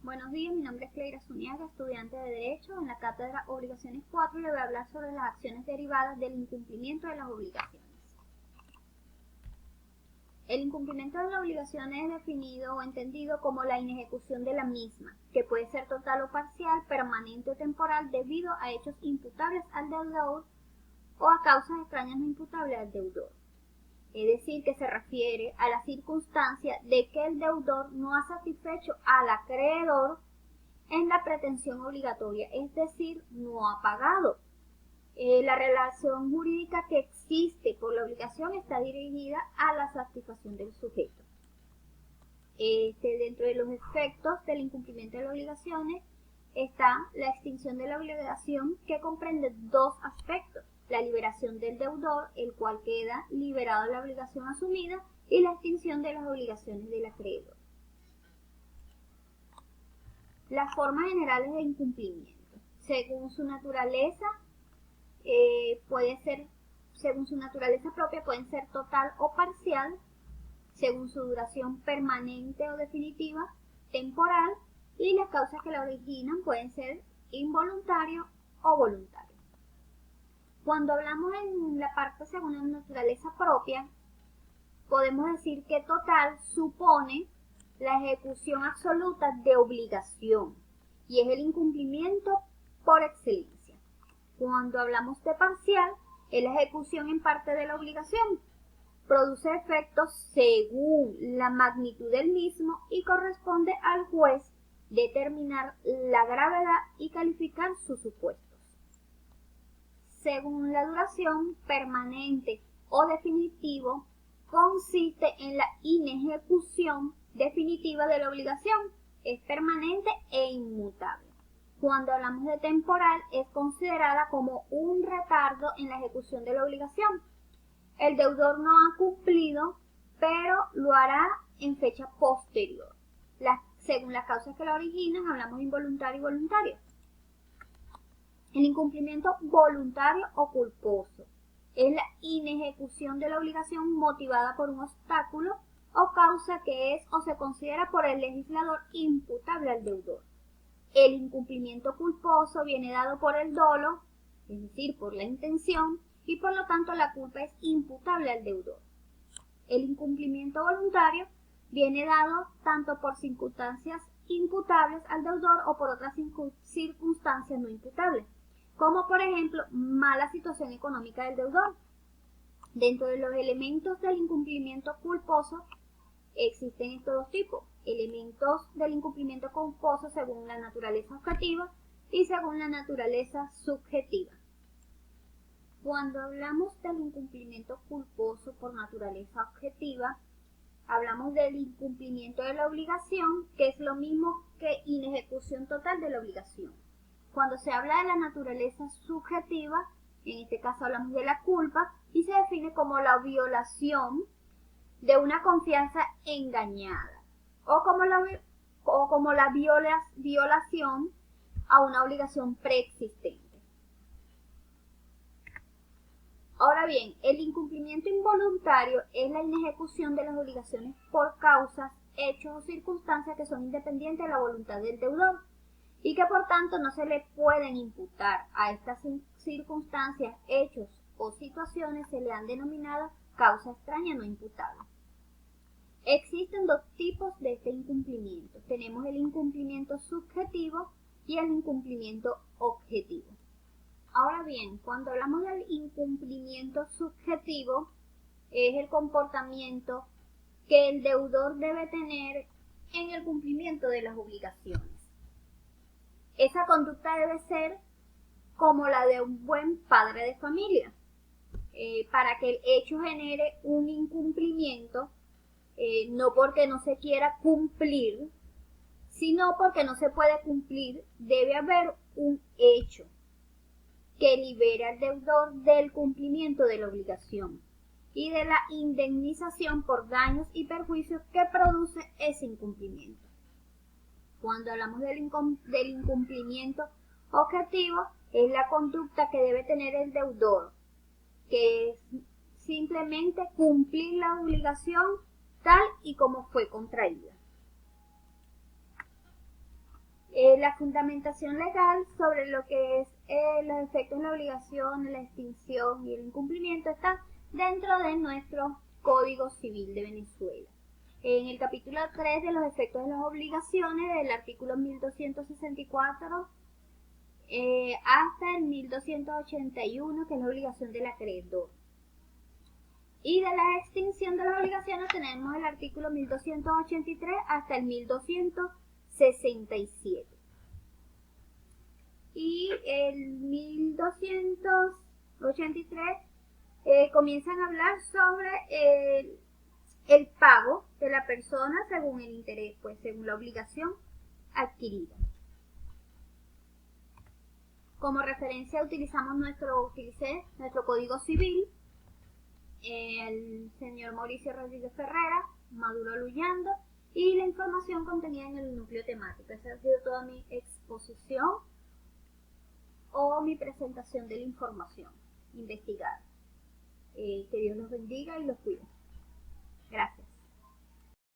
Buenos días, mi nombre es Cleira Zuniaga, estudiante de Derecho en la cátedra Obligaciones 4 y le voy a hablar sobre las acciones derivadas del incumplimiento de las obligaciones. El incumplimiento de la obligación es definido o entendido como la inejecución de la misma, que puede ser total o parcial, permanente o temporal debido a hechos imputables al deudor o a causas extrañas no imputables al deudor. Es decir, que se refiere a la circunstancia de que el deudor no ha satisfecho al acreedor en la pretensión obligatoria, es decir, no ha pagado. La relación jurídica que existe por la obligación está dirigida a la satisfacción del sujeto. Dentro de los efectos del incumplimiento de las obligaciones está la extinción de la obligación, que comprende dos aspectos: la liberación del deudor, el cual queda liberado de la obligación asumida, y la extinción de las obligaciones del acreedor. Las formas generales de incumplimiento, según su naturaleza propia, pueden ser total o parcial, según su duración permanente o definitiva, temporal, y las causas que la originan pueden ser involuntario o voluntario. Cuando hablamos en la parte según la naturaleza propia, podemos decir que total supone la ejecución absoluta de obligación y es el incumplimiento por excelencia. Cuando hablamos de parcial, es la ejecución en parte de la obligación. Produce efectos según la magnitud del mismo y corresponde al juez determinar la gravedad y calificar sus supuestos. Según la duración, permanente o definitivo, consiste en la inejecución definitiva de la obligación. Es permanente e inmutable. Cuando hablamos de temporal, es considerada como un retardo en la ejecución de la obligación. El deudor no ha cumplido, pero lo hará en fecha posterior. Según las causas que la originan, hablamos de involuntario y voluntario. El incumplimiento voluntario o culposo es la inejecución de la obligación motivada por un obstáculo o causa que es o se considera por el legislador imputable al deudor. El incumplimiento culposo viene dado por el dolo, es decir, por la intención, y por lo tanto la culpa es imputable al deudor. El incumplimiento voluntario viene dado tanto por circunstancias imputables al deudor o por otras circunstancias no imputables, como por ejemplo mala situación económica del deudor. Dentro de los elementos del incumplimiento culposo existen estos dos tipos: elementos del incumplimiento culposo según la naturaleza objetiva y según la naturaleza subjetiva. Cuando hablamos del incumplimiento culposo por naturaleza objetiva, hablamos del incumplimiento de la obligación, que es lo mismo que inejecución total de la obligación. Cuando se habla de la naturaleza subjetiva, en este caso hablamos de la culpa, y se define como la violación de una confianza engañada, o como la violación a una obligación preexistente. Ahora bien, el incumplimiento involuntario es la inejecución de las obligaciones por causas, hechos o circunstancias que son independientes de la voluntad del deudor y que por tanto no se le pueden imputar. A estas circunstancias, hechos o situaciones se le han denominado causa extraña no imputable. Existen dos tipos de este incumplimiento. Tenemos el incumplimiento subjetivo y el incumplimiento objetivo. Ahora bien, cuando hablamos del incumplimiento subjetivo, es el comportamiento que el deudor debe tener en el cumplimiento de las obligaciones. Esa conducta debe ser como la de un buen padre de familia. Para que el hecho genere un incumplimiento, no porque no se quiera cumplir, sino porque no se puede cumplir, debe haber un hecho que libere al deudor del cumplimiento de la obligación y de la indemnización por daños y perjuicios que produce ese incumplimiento. Cuando hablamos del incumplimiento objetivo, es la conducta que debe tener el deudor, que es simplemente cumplir la obligación tal y como fue contraída. La fundamentación legal sobre lo que es los efectos de la obligación, la extinción y el incumplimiento está dentro de nuestro Código Civil de Venezuela. En el capítulo 3 de los efectos de las obligaciones, del artículo 1264 hasta el 1281, que es la obligación del acreedor. Y de la extinción de las obligaciones tenemos el artículo 1283 hasta el 1267. Y el 1283 comienzan a hablar sobre el pago de la persona según el interés, pues según la obligación adquirida. Como referencia utilicé nuestro Código Civil, el señor Mauricio Rodríguez Ferrera, Maduro Luyando, y la información contenida en el núcleo temático. Esa ha sido toda mi exposición o mi presentación de la información investigada. Que Dios los bendiga y los cuide.